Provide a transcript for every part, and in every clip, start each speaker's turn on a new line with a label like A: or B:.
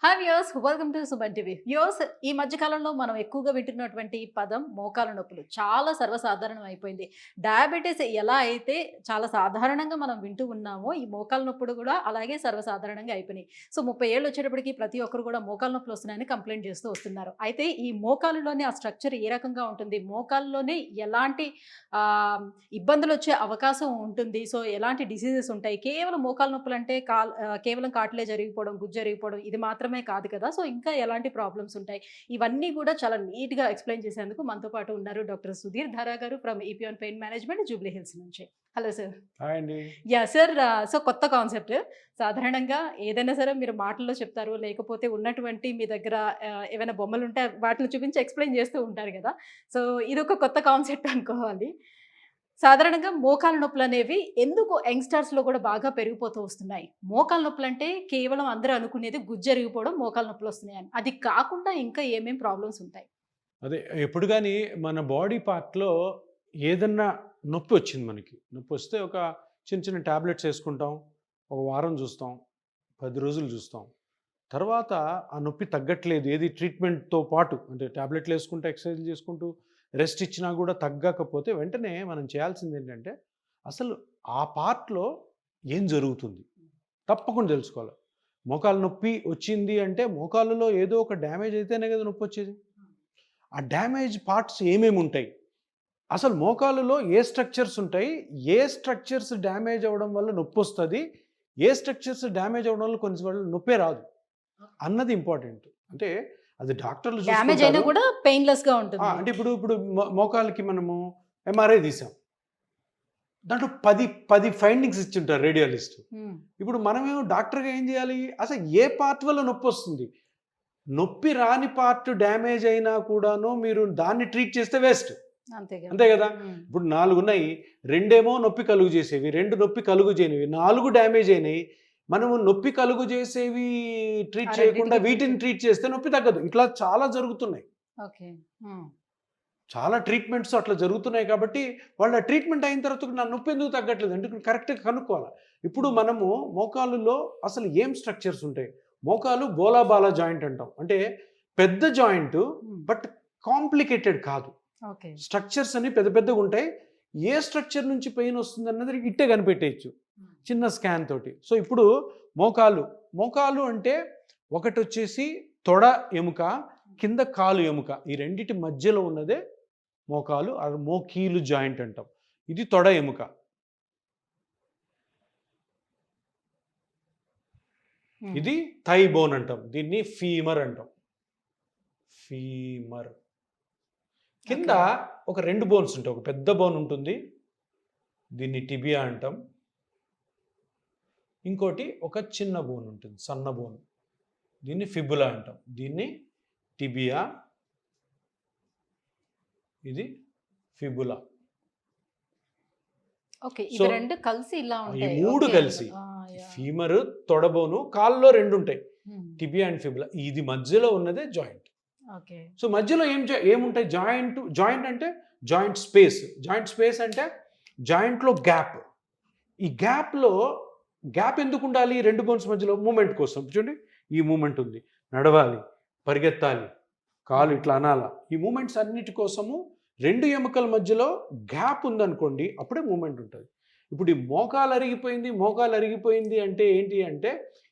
A: Hi viewers, welcome to Suman TV. Viewers, ఈ మధ్య కాలంలో మనం ఎక్కువగా వింటున్నటువంటి పదం మోకాల నొప్పులు. చాలా సర్వసాధారణం అయిపోయింది. డయాబెటిస్ ఎలా అయితే చాలా సాధారణంగా మనం వింటూ ఉన్నామో, ఈ మోకాల నొప్పులు కూడా అలాగే సర్వసాధారణంగా అయిపోయినాయి. సో 30 ఏళ్ళు వచ్చేటప్పటికి ప్రతి ఒక్కరు కూడా మోకాల నొప్పులు వస్తున్నాయని కంప్లైంట్ చేస్తూ వస్తున్నారు. అయితే ఈ మోకాలులోని ఆ స్ట్రక్చర్ ఏ రకంగా ఉంటుంది? మోకాల్లోనే ఎలాంటి ఆహ్, ఇబ్బందులు వచ్చే అవకాశం ఉంటుంది? సో ఎలాంటి డిసీజెస్ ఉంటాయి? కేవలం మోకాల నొప్పులు అంటే కేవలం కాటిలే జరిగిపోవడం, గుజ్జు జరిగిపోవడం ఇది మాత్రమే కాదు కదా! సో ఇంకా ఎలాంటి ప్రాబ్లమ్స్ ఉంటాయి? ఇవన్నీ కూడా చాలా నీట్‌గా ఎక్స్‌ప్లెయిన్ చేసేందుకు మనతో పాటు ఉన్నారు డాక్టర్ సుధీర్ ధారా గారు from Epione pain management Jubilee Hills నుంచి. Hello sir.
B: హాయ్ అండి.
A: యాహ్! సార్, సో కొత్త కాన్సెప్ట్. సాధారణంగా ఏదైనా సరే మీరు మాటల్లో చెప్తారు. లేకపోతే ఉన్నటువంటి మీ దగ్గర ఏవైనా బొమ్మలుంటే వాటిని చూపించి ఎక్స్‌ప్లెయిన్ చేస్తూ ఉంటారు గదా! సో ఇదొక కొత్త కాన్సెప్ట్ అనుకోవాలి. సాధారణంగా మోకాలు నొప్పులనేవి ఎందుకు యంగ్‌స్టర్స్‌లో కూడా బాగా పెరిగిపోతూ వస్తున్నాయి? మోకాలు నొప్పులంటే కేవలం అందరూ అనుకునేది గుజ్జరిగిపోవడం, మోకాలు నొప్పులొస్తున్నాయని. అది కాకుండా ఇంకా ఏమేం ప్రాబ్లమ్స్ ఉంటాయి?
B: అదే ఎప్పుడు గాని మన బాడీ పార్ట్‌లో ఏదన్నా నొప్పి వచ్చింది మనకి. నొప్పొస్తే ఒక చిన్న చిన్న టాబ్లెట్స్ యేసుకుంటాం. ఒక వారం చూస్తాం. 10 రోజులు చూస్తాం. తర్వాత ఆ నొప్పి తగ్గట్లేదు. ఏది ట్రీట్మెంట్‌తో పాటు అంటే టాబ్లెట్లు యేసుకుంటూ, ఎక్సర్‌సైజ్‌లు చేసుకుంటూ, రెస్ట్ ఇచ్చినా కూడా తగ్గకపోతే వెంటనే మనం చేయాల్సిందేంటంటే, అసలు ఆ పార్ట్‌లో ఏం జరుగుతుంది? తప్పకుండా తెలుసుకోవాలి. మోకాలు నొప్పి వచ్చింది అంటే మోకాలులో ఏదో ఒక డ్యామేజ్ అయితేనే కదా నొప్పొచ్చేది. ఆ డ్యామేజ్ పార్ట్స్ ఏమేమి ఉంటాయి? అసలు మోకాలులో ఏ స్ట్రక్చర్స్ ఉంటాయి? ఏ స్ట్రక్చర్స్ డ్యామేజ్ అవ్వడం వల్ల నొప్పొస్తది? ఏ స్ట్రక్చర్స్ డ్యామేజ్ అవ్వడం వల్ల కొన్ని సార్లు నొప్పే రాదు అన్నది ఇంపార్టెంట్. అంటే అది డాక్టర్లు
A: డ్యామేజ్ అయినా
B: చూసుకుంటారు.
A: కూడా పెయిన్‌లెస్‌గా ఉంటుంది.
B: అంటే ఇప్పుడు మోకాలికి మనము ఎంఆర్ఐ తీసాం. దాంట్లో 10 ఫైండింగ్స్ ఇచ్చుంటారు రేడియాలిస్ట్.
A: హ్మ్.
B: ఇప్పుడు మనమేమో డాక్టర్‌గా ఏం చేయాలి? అసలు ఏ పార్ట్ వల్ల నొప్పొస్తుంది? నొప్పి రాని పార్ట్ డ్యామేజ్ అయినా కూడాను మీరు దాన్ని ట్రీట్ చేస్తే వేస్ట్.
A: అంతే గదా!
B: అంతే కదా!
A: హ్మ్.
B: ఇప్పుడు 4 ఉన్నాయి. 2 నొప్పి కలుగు చేసేవి, 2 నొప్పి కలుగు చేయనివి, 4 డ్యామేజ్ అయినాయి. మనము నొప్పి కలుగు చేసేవి ట్రీట్
A: ఆ
B: చేయకుండా
A: రెండిటికి
B: వీటిని ట్రీట్ చేస్తే నొప్పి తగ్గదు. ఇట్లా చాలా జరుగుతున్నాయి.
A: ఓకే. హ్మ్.
B: చాలా ట్రీట్మెంట్స్ అట్లా జరుగుతున్నాయి కాబట్టి వాళ్ళ ట్రీట్మెంట్ అయిన తర్వాత నా నొప్పి ఎందుకు తగ్గట్లేదు అంటే కరెక్ట్‌గా కనుక్కోవాలి. ఇప్పుడు
A: హ్మ్.
B: మనము మోకాలులో అసలు ఏం స్ట్రక్చర్స్ ఉంటాయి? మోకాలు బోలాబాలా జాయింట్ అంటాం. అంటే పెద్ద జాయింట్
A: హ్మ్.
B: బట్ కాంప్లికేటెడ్ కాదు.
A: ఓకే.
B: స్ట్రక్చర్స్ అన్ని పెద్ద పెద్దగా ఉంటాయి. ఏ స్ట్రక్చర్ నుంచి పెయిన్ వస్తుందన్నది ఇట్టే కనిపెట్టేయచ్చు
A: హ్మ్.
B: చిన్న స్కాన్ తోటి. సో ఇప్పుడు మోకాలు అంటే ఒకటొచ్చేసి తొడ ఎముక, కింద కాలు ఎముక. ఈ రెండిటి మధ్యలో ఉన్నదే మోకాలు. మోకీలు జాయింట్ అంటాం. ఇది తొడ ఎముక.
A: హ్మ్.
B: ఇది థై బోన్ అంటాం. దీన్ని ఫీమర్ అంటాం. ఫీమర్. కింద
A: ఓకే.
B: ఒక 2 బోన్స్ ఉంటాయి. ఒక పెద్ద బోన్ ఉంటుంది. దీన్ని టిబియా అంటాం. ఇంకోటి ఒక చిన్న బోన్ ఉంటుంది. సన్న బోన్. దీన్ని ఫిబులా అంటాం. దీన్ని టిబియా. ఇది ఫిబులా.
A: ఓకే.
B: సో
A: ఇవి 2 కలిసి ఇలా
B: ఈ
A: ఉంటాయి.
B: 3
A: ఓకే.
B: కలిసి
A: ఆ! యాహ్!
B: ఫీమర్, తొడబోను, కాల్లో 2 ఉంటాయి.
A: హ్మ్.
B: Tibia and fibula. ఇది మధ్యలో ఉన్నదే జాయింట్.
A: ఓకే.
B: సో మధ్యలో ఏముంటాయి? జాయింట్ అంటే జాయింట్ స్పేస్. జాయింట్ స్పేస్ అంటే జాయింట్‌లో గ్యాప్. ఈ గ్యాప్ ఎందుకుండాలి? 2 బోన్స్ మధ్యలో మూవ్‌మెంట్ కోసం. చూడండి. ఈ మూవ్‌మెంట్ ఉంది. నడవాలి, పరిగెత్తాలి, కాలు
A: హ్మ్.
B: ఇట్లా అనాలా. ఈ మూవ్‌మెంట్స్ అన్నిటి కోసము 2 ఎముకల మధ్యలో గ్యాప్ ఉందనుకోండి, అప్పుడే మూవ్‌మెంట్ ఉంటది. ఇప్పుడు ఈ మోకాలు అరిగిపోయింది అంటే ఏంటి అంటే,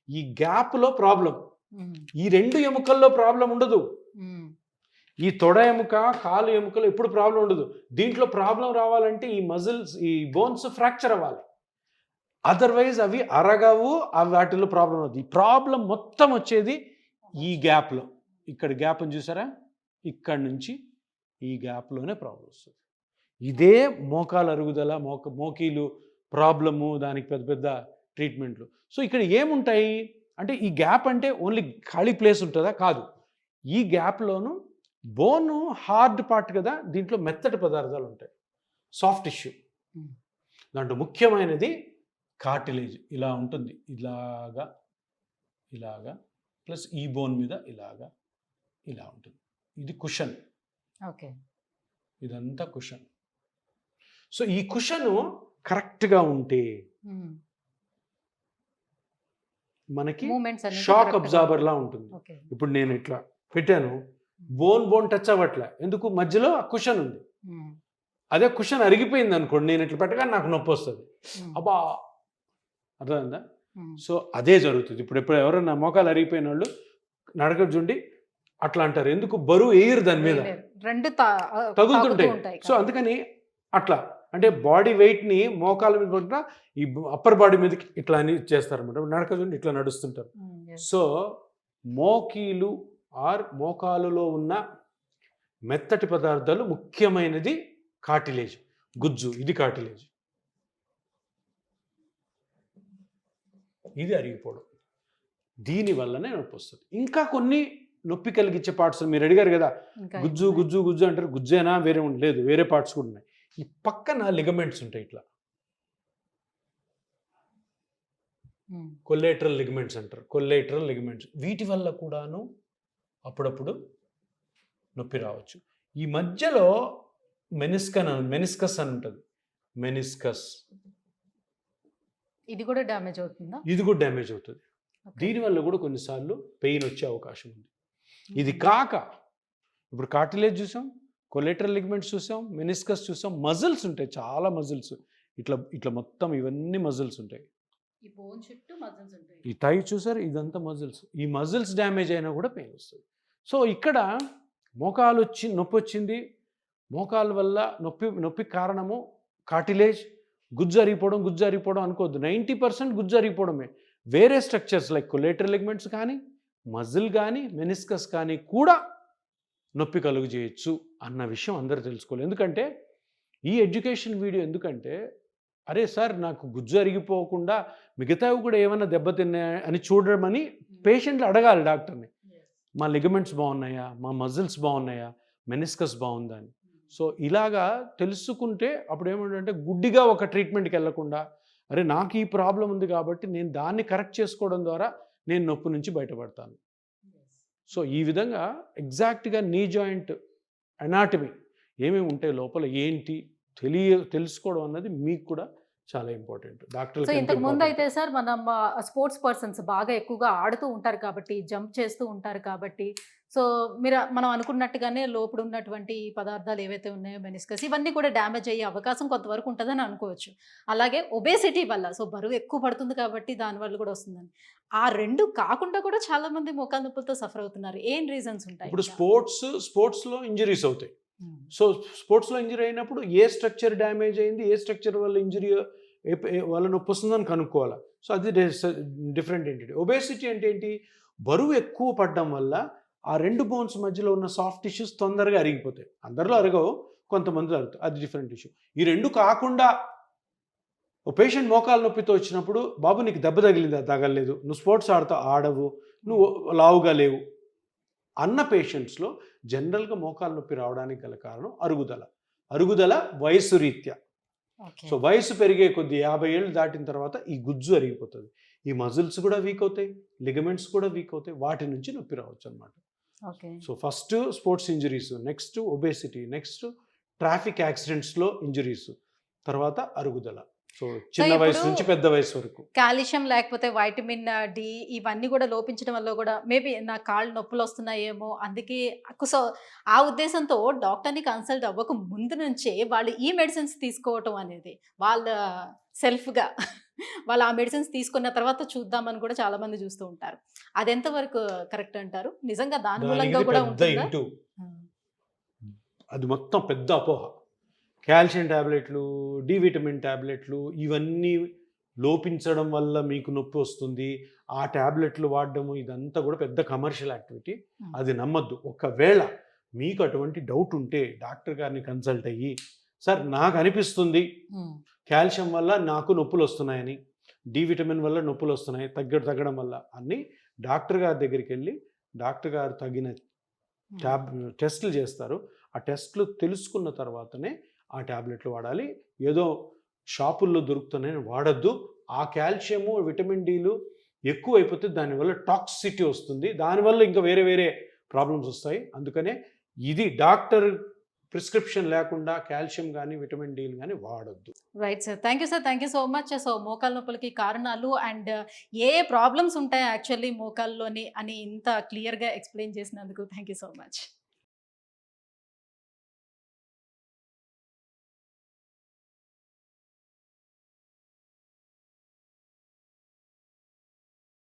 B: ఈ గ్యాప్‌లో ప్రాబ్లమ్.
A: హ్మ్.
B: ఈ 2 ఎముకల్లో ప్రాబ్లమ్ ఉండదు.
A: హ్మ్.
B: ఈ తొడ ఎముక, కాలు ఎముకలో ఎప్పుడు ప్రాబ్లమ్ ఉండదు. దీంట్లో ప్రాబ్లమ్ రావాలంటే ఈ బోన్స్ ఫ్రాక్చర్ అవ్వాలి. అదర్‌వైజ్ అవి అరగవు. వాటిలో ప్రాబ్లమ్ అవుద్ది. ఈ ప్రాబ్లమ్ మొత్తం వచ్చేది ఈ గ్యాప్‌లో. ఇక్కడ గ్యాప్ ఉంది చూసారా? ఇక్కడి నుంచి ఈ గ్యాప్‌లోనే ప్రాబ్లమ్ వస్తది. ఇదే మోకాలు అరుగుదల, మోకీలు ప్రాబ్లము, దానికి పెద్ద పెద్ద ట్రీట్మెంట్‌లు. సో ఇక్కడ ఏముంటాయి? అంటే ఈ గ్యాప్ అంటే ఓన్లీ ఖాళీ ప్లేస్ ఉంటదా? కాదు. ఈ గ్యాప్‌లోను బోను హార్డ్ పార్ట్ కదా! దీంట్లో మెత్తటి పదార్థాలు ఉంటాయి. Soft tissue.
A: హ్మ్.
B: దాంట్లో ముఖ్యమైనది కార్టిలేజ్. ఇలా ఉంటుంది. ఇలాగా ప్లస్ ఈ బోన్ మీద ఇలా ఉంటుంది. ఇది కుషన్.
A: ఓకే.
B: ఇదంతా కుషన్. సో ఈ కుషను కరెక్ట్‌గా ఉంటే
A: హ్మ్.
B: మనకి
A: మూమెంట్స్ అన్ని
B: షాక్ అబ్జార్బర్ లా ఉంటుంది.
A: ఓకే.
B: ఇప్పుడు నేను ఇట్లా పెట్టాను, బోన్ టచ్ అవ్వట్లే, ఎందుకు మధ్యలో కుషన్ ఉంది. అదే కుషన్ అరిగిపోయింది అనుకోండి, నేను ఇట్లా పెట్టగానే నాకు నొప్పి వస్తుంది. అబ్బా, అర్థమైందా? సో అదే జరుగుతుంది. ఇప్పుడు ఎవరైనా మోకాలు అరిగిపోయిన వాళ్ళు నడక చూండి అట్లా అంటారు, ఎందుకు బరువు ఎయ్యరు దాని మీద,
A: రెండు
B: తగులుతుంటాయి. సో అందుకని అట్లా అంటే బాడీ వెయిట్ని మోకాల మీద పట్టిన ఈ అప్పర్ బాడీ మీదకి ఇట్లా అని చేస్తారు అనమాట. నడక చూడండి ఇట్లా నడుస్తుంటారు. సో మోకీలు ఆర్ మోకాలులో ఉన్న మెత్తటి పదార్థాలు ముఖ్యమైనది కార్టిలేజ్, గుజ్జు. ఇది కార్టిలేజ్, ఇది అరిగిపోవడం. దీనివల్లనే నొప్పి వస్తుంది. ఇంకా కొన్ని నొప్పి కలిగించే పార్ట్స్ మీరు అడిగారు కదా, గుజ్జు గుజ్జు గుజ్జు అంటారు. గుజ్జేనా, వేరే లేదు, వేరే పార్ట్స్ కూడా ఉన్నాయి. ఈ పక్కన లిగమెంట్స్ ఉంటాయి, ఇట్లా కొల్లేటరల్ లిగమెంట్స్ అంటారు. కొల్లేటరల్ లిగమెంట్స్, వీటి వల్ల కూడాను అప్పుడప్పుడు నొప్పి రావచ్చు. ఈ మధ్యలో మెనిస్కస్ అని ఉంటుంది. మెనిస్కస్
A: ఇది కూడా డ్యామేజ్ అవుతుందా?
B: ఇది కూడా డ్యామేజ్ అవుతుంది. దీనివల్ల కూడా కొన్నిసార్లు పెయిన్ వచ్చే అవకాశం ఉంది. ఇది కాక ఇప్పుడు కార్టిలేజ్ చూసాం, కొలేటరల్ లిగమెంట్స్ చూసాం, మెనిస్కస్ చూసాం, మజిల్స్ ఉంటాయి, చాలా మజిల్స్ ఇట్లా ఇట్లా మొత్తం ఇవన్నీ మజిల్స్ ఉంటాయి.
A: ఈ బోన్ చుట్టూ మజిల్స్ ఉంటాయి.
B: ఈ థై చూసారు, ఇదంతా మజిల్స్. ఈ మజిల్స్ డ్యామేజ్ అయినా కూడా పెయిన్ వస్తుంది. సో ఇక్కడ నొప్పి వచ్చింది, మోకాల వల్ల నొప్పి కారణము కార్టిలేజ్, గుజ్జు అరిగిపోవడం అనుకోవద్దు. 90% గుజ్జు అరిగిపోవడమే. వేరే స్ట్రక్చర్స్ లైక్ కొలేటరల్ లిగమెంట్స్ కానీ, మజిల్ కానీ, మెనిస్కస్ కానీ కూడా నొప్పి కలుగు చేయొచ్చు అన్న విషయం అందరూ తెలుసుకోవాలి. ఎందుకంటే ఈ ఎడ్యుకేషన్ వీడియో ఎందుకంటే, అరే సార్ నాకు గుజ్జు అరిగిపోకుండా మిగతావి కూడా ఏమైనా దెబ్బతిన్నాయా అని చూడమని పేషెంట్లు అడగాలి డాక్టర్ని. మా లిగమెంట్స్ బాగున్నాయా, మా మజిల్స్ బాగున్నాయా, మెనిస్కస్ బాగుందా అని. సో ఇలాగా తెలుసుకుంటే అప్పుడు ఏమంటే గుడ్డిగా ఒక ట్రీట్మెంట్కి వెళ్ళకుండా, అరే నాకు ఈ ప్రాబ్లం ఉంది కాబట్టి నేను దాన్ని కరెక్ట్ చేసుకోవడం ద్వారా నేను నొప్పి నుంచి బయటపడతాను. సో ఈ విధంగా ఎగ్జాక్ట్గా నీ జాయింట్ అనాటమీ ఏమేమి ఉంటాయి లోపల ఏంటి తెలుసుకోవడం అన్నది మీకు కూడా చాలా ఇంపార్టెంట్. డాక్టర్
A: సో ఇంతకు ముందు అయితే సార్ మనం స్పోర్ట్స్ పర్సన్స్ బాగా ఎక్కువగా ఆడుతూ ఉంటారు కాబట్టి, జంప్ చేస్తూ ఉంటారు కాబట్టి, సో మనం అనుకున్నట్టుగానే లోపల ఉన్నటువంటి పదార్థాలు ఏవైతే ఉన్నాయో, మెనిస్కస్, ఇవన్నీ కూడా డ్యామేజ్ అయ్యే అవకాశం కొంతవరకు ఉంటుందని అనుకోవచ్చు. అలాగే ఒబేసిటీ వల్ల, సో బరువు ఎక్కువ పడుతుంది కాబట్టి దానివల్ల కూడా వస్తుందని. ఆ రెండు కాకుండా కూడా చాలా మంది మోకాలు నొప్పులతో సఫర్ అవుతున్నారు. ఏం రీజన్స్ ఉంటాయి?
B: ఇప్పుడు స్పోర్ట్స్లో ఇంజరీస్ అవుతాయి. సో స్పోర్ట్స్లో ఇంజరీ అయినప్పుడు ఏ స్ట్రక్చర్ డ్యామేజ్ అయింది, ఏ స్ట్రక్చర్ వల్ల ఇంజరీ వల్ల నొప్పి వస్తుందని కనుక్కోవాలి. సో అది డిఫరెంట్ ఏంటి. ఒబేసిటీ అంటే ఏంటి, బరువు ఎక్కువ పడడం వల్ల ఆ రెండు బోన్స్ మధ్యలో ఉన్న సాఫ్ట్ టిష్యూస్ తొందరగా అరిగిపోతాయి. అందరిలో అరగవు, కొంతమంది అరుగుతాయి, అది డిఫరెంట్ ఇష్యూ. ఈ రెండు కాకుండా ఓ పేషెంట్ మోకాలు నొప్పితో వచ్చినప్పుడు, బాబు నీకు దెబ్బ తగిలిందా, తగలలేదు, నువ్వు స్పోర్ట్స్ ఆడవు, నువ్వు లావుగా లేవు అన్న పేషెంట్స్లో జనరల్గా మోకాలు నొప్పి రావడానికి గల కారణం అరుగుదల వయసు రీత్యా. సో వయసు పెరిగే కొద్ది 50 ఏళ్ళు దాటిన తర్వాత ఈ గుజ్జు అరిగిపోతుంది, ఈ మజిల్స్ కూడా వీక్ అవుతాయి, లిగమెంట్స్ కూడా వీక్ అవుతాయి, వాటి నుంచి నొప్పి రావచ్చు అనమాట. So first sports injuries, next obesity, next traffic యాక్సిడెంట్స్లో ఇంజరీస్, తర్వాత అరుగుదల. సో చిన్న వయసు నుంచి పెద్ద వయసు వరకు.
A: కాల్షియం లేకపోతే వైటమిన్ డి ఇవన్నీ కూడా లోపించడం వల్ల కూడా మేబీ నా కాళ్ళు నొప్పులు వస్తున్నాయేమో, అందుకే సో ఆ ఉద్దేశంతో డాక్టర్ని కన్సల్ట్ అవ్వక ముందు నుంచే వాళ్ళు ఈ మెడిసిన్స్ తీసుకోవటం అనేది వాళ్ళ సెల్ఫ్గా వాళ్ళు ఆ మెడిసిన్స్ తీసుకున్న తర్వాత చూద్దామని కూడా చాలా మంది చూస్తూ ఉంటారు. అది ఎంతవరకు కరెక్ట్ అంటారు? నిజంగా దాని మూలంగా కూడా ఉంటుందా?
B: అది మొత్తం పెద్ద అపోహ. కాల్షియం ట్యాబ్లెట్లు, డి విటమిన్ ట్యాబ్లెట్లు ఇవన్నీ లోపించడం వల్ల మీకు నొప్పి వస్తుంది, ఆ ట్యాబ్లెట్లు వాడడము, ఇదంతా కూడా పెద్ద కమర్షియల్ యాక్టివిటీ. అది నమ్మద్దు. ఒకవేళ మీకు అటువంటి డౌట్ ఉంటే డాక్టర్ గారిని కన్సల్ట్ అయ్యి, సార్ నాకు అనిపిస్తుంది కాల్షియం వల్ల నాకు నొప్పులు వస్తున్నాయని, డి విటమిన్ వల్ల నొప్పులు వస్తున్నాయి, తగ్గడం వల్ల అన్నీ డాక్టర్ గారి దగ్గరికి వెళ్ళి డాక్టర్ గారు తగిన టెస్టులు చేస్తారు. ఆ టెస్టులు తెలుసుకున్న తర్వాతనే ఆ ట్యాబ్లెట్లు వాడాలి. ఏదో షాపుల్లో దొరుకుతున్నాయని వాడద్దు. ఆ కాల్షియము, విటమిన్ డీలు ఎక్కువ అయిపోతే దానివల్ల టాక్సిసిటీ వస్తుంది, దానివల్ల ఇంకా వేరే ప్రాబ్లమ్స్ వస్తాయి. అందుకనే ఇది డాక్టర్ ప్రిస్క్రిప్షన్ లేకుండా కాల్షియం కానీ విటమిన్ డి కానీ వాడొద్దు.
A: Right sir. Thank you so much. So మోకాళ్ళ నొప్పులకి కారణాలు అండ్ ఏ ప్రాబ్లమ్స్ ఉంటాయి యాక్చువల్లీ మోకాల్లోని అని ఇంత క్లియర్‌గా ఎక్స్‌ప్లెయిన్ చేసినందుకు థ్యాంక్ యూ సో మచ్.